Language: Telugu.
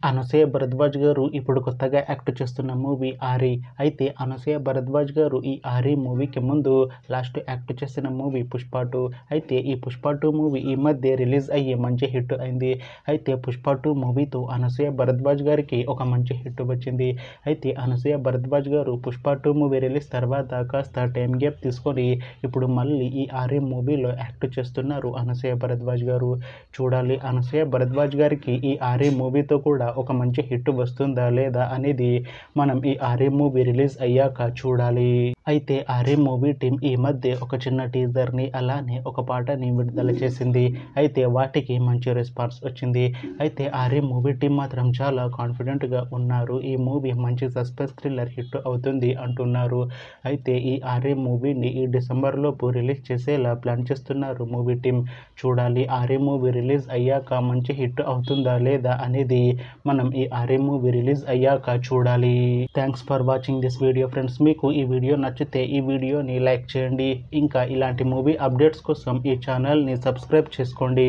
అనసూయ భరద్వాజ్ గారు ఇప్పుడు కొత్తగా యాక్ట్ చేస్తున్న మూవీ ఆరి. అయితే అనసూయ భరద్వాజ్ గారు ఈ ఆరి మూవీకి ముందు లాస్ట్ యాక్ట్ చేసిన మూవీ పుష్ప 2. అయితే ఈ పుష్ప 2 మూవీ ఈ మధ్య రిలీజ్ అయ్యి మంచి హిట్ అయింది. అయితే పుష్ప 2 మూవీతో అనసూయ భరద్వాజ్ గారికి ఒక మంచి హిట్ వచ్చింది. అయితే అనసూయ భరద్వాజ్ గారు పుష్ప 2 మూవీ రిలీజ్ తర్వాత కాస్త టైం గ్యాప్ తీసుకొని ఇప్పుడు మళ్ళీ ఈ ఆరి మూవీలో యాక్ట్ చేస్తున్నారు అనసూయ భరద్వాజ్ గారు. చూడాలి అనసూయ భరద్వాజ్ గారికి ఈ ఆరి మూవీతో కూడా ఒక మంచి హిట్ వస్తుందా లేదా అనేది మనం ఈ ఆరి మూవీ రిలీజ్ అయ్యాక చూడాలి. అయితే ఆరి మూవీ టీం ఈ మధ్య ఒక చిన్న టీజర్ని అలానే ఒక పాటని విడుదల చేసింది. అయితే వాటికి మంచి రెస్పాన్స్ వచ్చింది. అయితే ఆరి మూవీ టీం మాత్రం చాలా కాన్ఫిడెంట్గా ఉన్నారు. ఈ మూవీ మంచి సస్పెన్స్ థ్రిల్లర్ హిట్ అవుతుంది అంటున్నారు. అయితే ఈ ఆరి మూవీని ఈ డిసెంబర్ లోపు రిలీజ్ చేసేలా ప్లాన్ చేస్తున్నారు మూవీ టీం. చూడాలి ఆరి మూవీ రిలీజ్ అయ్యాక మంచి హిట్ అవుతుందా లేదా అనేది మనం ఈ ఆరి మూవీ రిలీజ్ అయ్యాక చూడాలి. Thanks for watching this video friends. మీకు ఈ వీడియో నచ్చితే ఈ వీడియోని లైక్ చేయండి. ఇంకా ఇలాంటి మూవీ అప్డేట్స్ కోసం ఈ ఛానల్ని సబ్స్క్రైబ్ చేసుకోండి.